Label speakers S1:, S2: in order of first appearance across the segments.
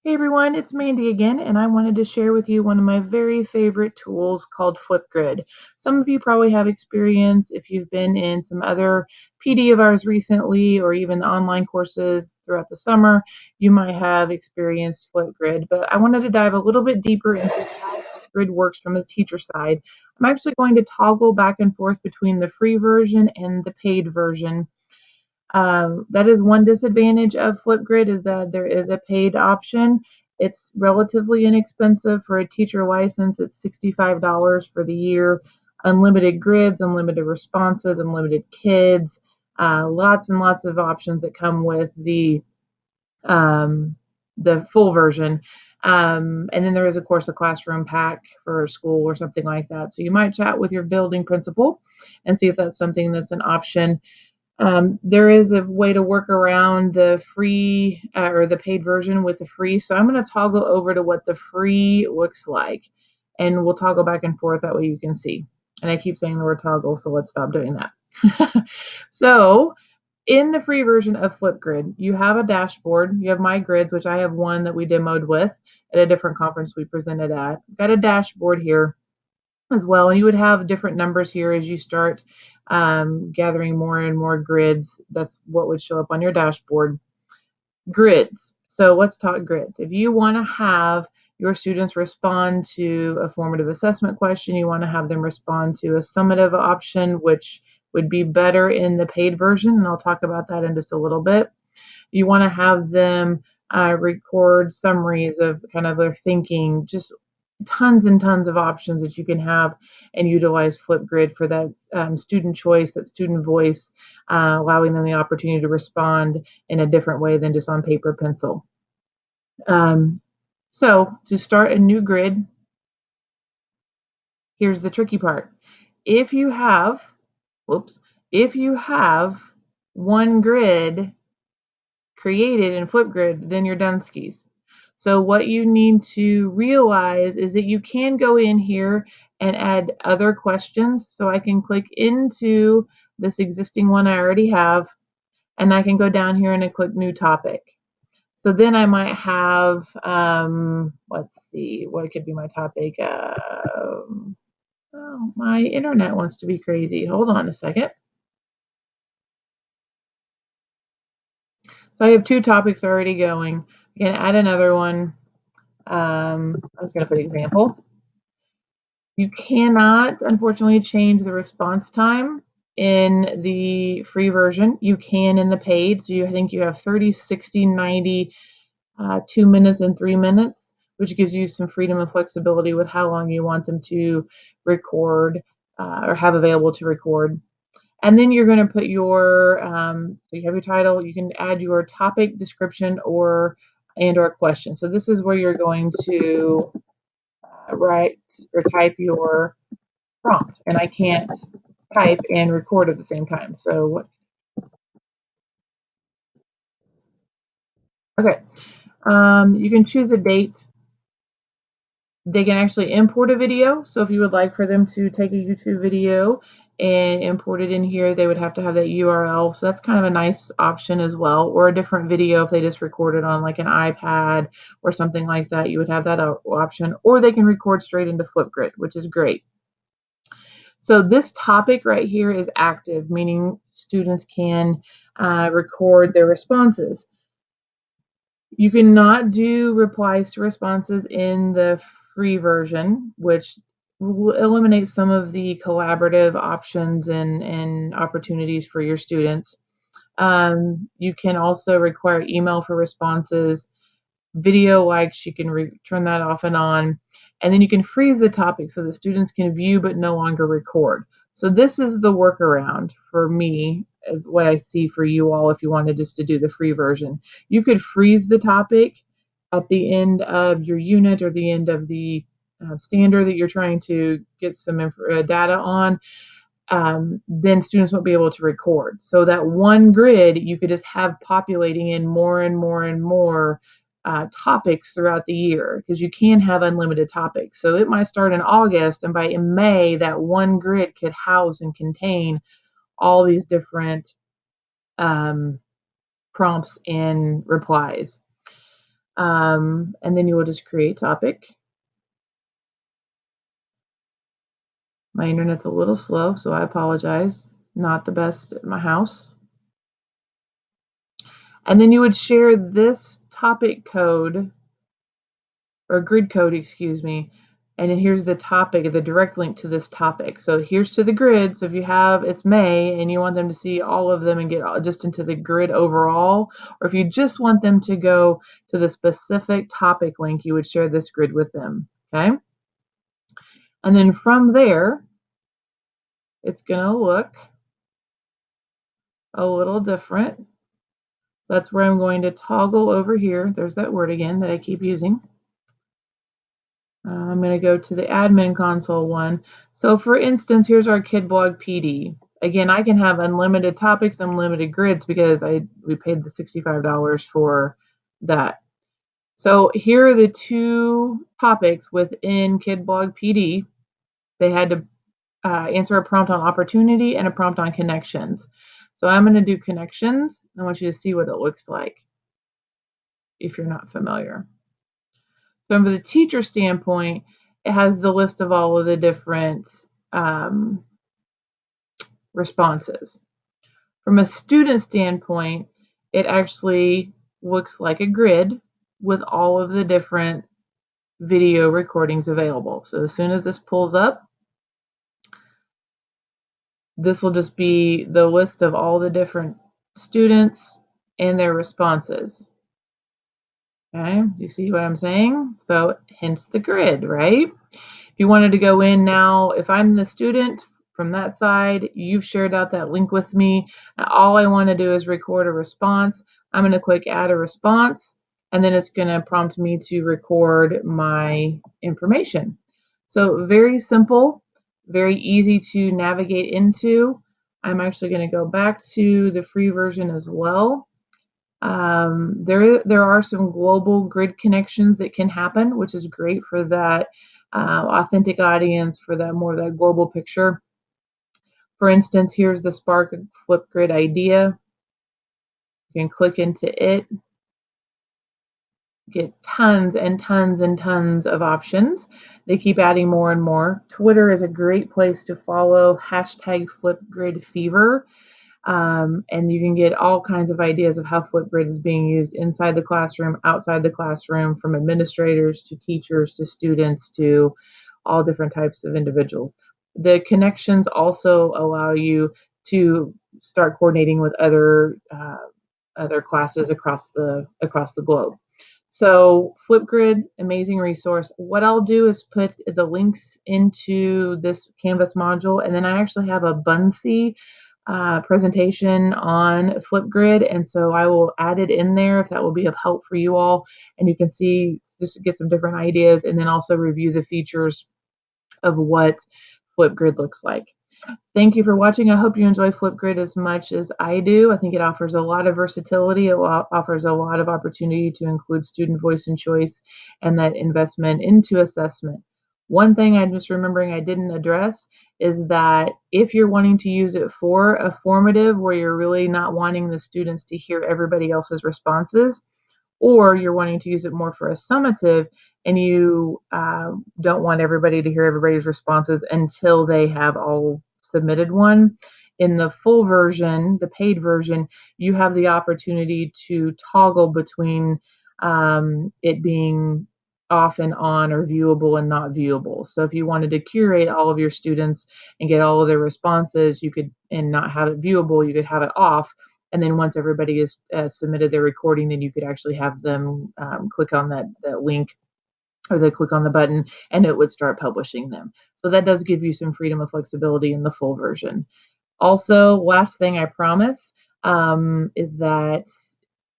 S1: Hey everyone, it's Mandy again, and I wanted to share with you one of my very favorite tools called Flipgrid. Some of you probably have experience if you've been in some other PD of ours recently or even the online courses throughout the summer, you might have experienced Flipgrid. But I wanted to dive a little bit deeper into how Flipgrid works from the teacher side. I'm actually going to toggle back and forth between the free version and the paid version. That is one disadvantage of Flipgrid is that there is a paid option. It's relatively inexpensive for a teacher license. It's $65 for the year. Unlimited grids, unlimited responses, unlimited kids, lots and lots of options that come with the full version. And then there is, of course, a classroom pack for a school or something like that. So you might chat with your building principal and see if that's something that's an option. There is a way to work around the free or the paid version with the free. So I'm going to toggle over to what the free looks like, and we'll toggle back and forth. That way you can see. And I keep saying the word toggle, so let's stop doing that. So in the free version of Flipgrid, you have a dashboard. You have My Grids, which I have one that we demoed with at a different conference we presented at. Got a dashboard here as well. And you would have different numbers here as you start gathering more and more grids. That's what would show up on your dashboard. Grids. So let's talk grids. If you want to have your students respond to a formative assessment question, you want to have them respond to a summative option, which would be better in the paid version, and I'll talk about that in just a little bit. You want to have them record summaries of kind of their thinking, just tons and tons of options that you can have and utilize Flipgrid for that student choice, that student voice, allowing them the opportunity to respond in a different way than just on paper pencil. So to start a new grid, here's the tricky part. If you have one grid created in Flipgrid, then you're done skis. So what you need to realize is that you can go in here and add other questions. So I can click into this existing one I already have, and I can go down here and I click new topic. So then I might have, let's see, what could be my topic? Oh, my internet wants to be crazy. Hold on a second. So I have two topics already going. I can add another one. I was going to put example. You cannot, unfortunately, change the response time in the free version. You can in the paid. So I think you have 30, 60, 90, 2 minutes, and 3 minutes, which gives you some freedom and flexibility with how long you want them to record or have available to record. And then you're going to put your, so you have your title, you can add your topic, description, or question. So this is where you're going to write or type your prompt. And I can't type and record at the same time. So, okay. You can choose a date. They can actually import a video. So if you would like for them to take a YouTube video and import it in here, they would have to have that URL. So that's kind of a nice option as well. Or a different video if they just record it on like an iPad or something like that, you would have that option. Or they can record straight into Flipgrid, which is great. So this topic right here is active, meaning students can record their responses. You cannot do replies to responses in the free version, which will eliminate some of the collaborative options and opportunities for your students. You can also require email for responses, video likes, you can turn that off and on, and then you can freeze the topic so the students can view but no longer record. So this is the workaround for me, as what I see for you all if you wanted just to do the free version. You could freeze the topic at the end of your unit or the end of the standard that you're trying to get some data on. Then students won't be able to record. So that one grid, you could just have populating in more and more and more topics throughout the year, because you can have unlimited topics. So it might start in August, and by in May, that one grid could house and contain all these different prompts and replies. And then you will just create topic. My internet's a little slow, so I apologize. Not the best at my house. And then you would share this topic code, or grid code, excuse me. And then here's the topic, the direct link to this topic. So here's to the grid. So if you have, it's May, and you want them to see all of them and get just into the grid overall, or if you just want them to go to the specific topic link, you would share this grid with them, okay? And then from there, it's gonna look a little different. So that's where I'm going to toggle over here. There's that word again that I keep using. I'm going to go to the admin console one. So for instance, here's our KidBlog PD. Again, I can have unlimited topics, unlimited grids because we paid the $65 for that. So here are the two topics within KidBlog PD. They had to answer a prompt on opportunity and a prompt on connections. So I'm going to do connections. I want you to see what it looks like if you're not familiar. So from the teacher standpoint, it has the list of all of the different responses. From a student standpoint, it actually looks like a grid with all of the different video recordings available. So as soon as this pulls up, this will just be the list of all the different students and their responses. Okay, you see what I'm saying? So hence the grid, right? If you wanted to go in now, if I'm the student from that side, you've shared out that link with me. All I want to do is record a response. I'm going to click add a response, and then it's going to prompt me to record my information. So very simple, very easy to navigate into. I'm actually going to go back to the free version as well. There are some global grid connections that can happen, which is great for that authentic audience, for that more of that global picture. For instance, here's the Spark Flipgrid idea. You can click into it, get tons and tons and tons of options. They keep adding more and more. Twitter is a great place to follow #FlipGridFever. And you can get all kinds of ideas of how Flipgrid is being used inside the classroom, outside the classroom, from administrators to teachers to students to all different types of individuals. The connections also allow you to start coordinating with other classes across the globe. So Flipgrid, amazing resource. What I'll do is put the links into this Canvas module, and then I actually have a Buncee presentation on Flipgrid, and so I will add it in there if that will be of help for you all, and you can see, just to get some different ideas, and then also review the features of what Flipgrid looks like. Thank you for watching. I hope you enjoy Flipgrid as much as I do. I think it offers a lot of versatility. It offers a lot of opportunity to include student voice and choice and that investment into assessment. One thing I'm just remembering I didn't address is that if you're wanting to use it for a formative where you're really not wanting the students to hear everybody else's responses, or you're wanting to use it more for a summative and you don't want everybody to hear everybody's responses until they have all submitted one. In the full version, the paid version, you have the opportunity to toggle between it being off and on, or viewable and not viewable. So if you wanted to curate all of your students and get all of their responses, you could, and not have it viewable, you could have it off. And then once everybody has submitted their recording, then you could actually have them click on that link, or they click on the button, and it would start publishing them. So that does give you some freedom and flexibility in the full version. Also, last thing I promise is that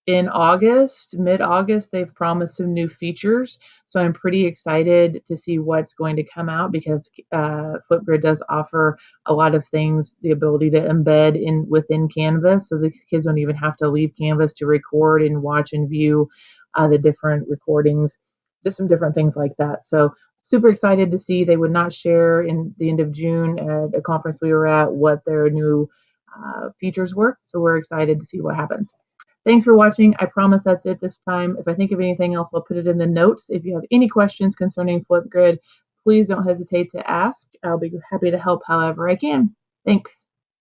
S1: in August, mid-August, they've promised some new features. So I'm pretty excited to see what's going to come out, because Flipgrid does offer a lot of things, the ability to embed within Canvas, so the kids don't even have to leave Canvas to record and watch and view the different recordings, just some different things like that. So super excited to see. They would not share in the end of June at a conference we were at what their new features were. So we're excited to see what happens. Thanks for watching. I promise that's it this time. If I think of anything else, I'll put it in the notes. If you have any questions concerning Flipgrid, please don't hesitate to ask. I'll be happy to help however I can. Thanks.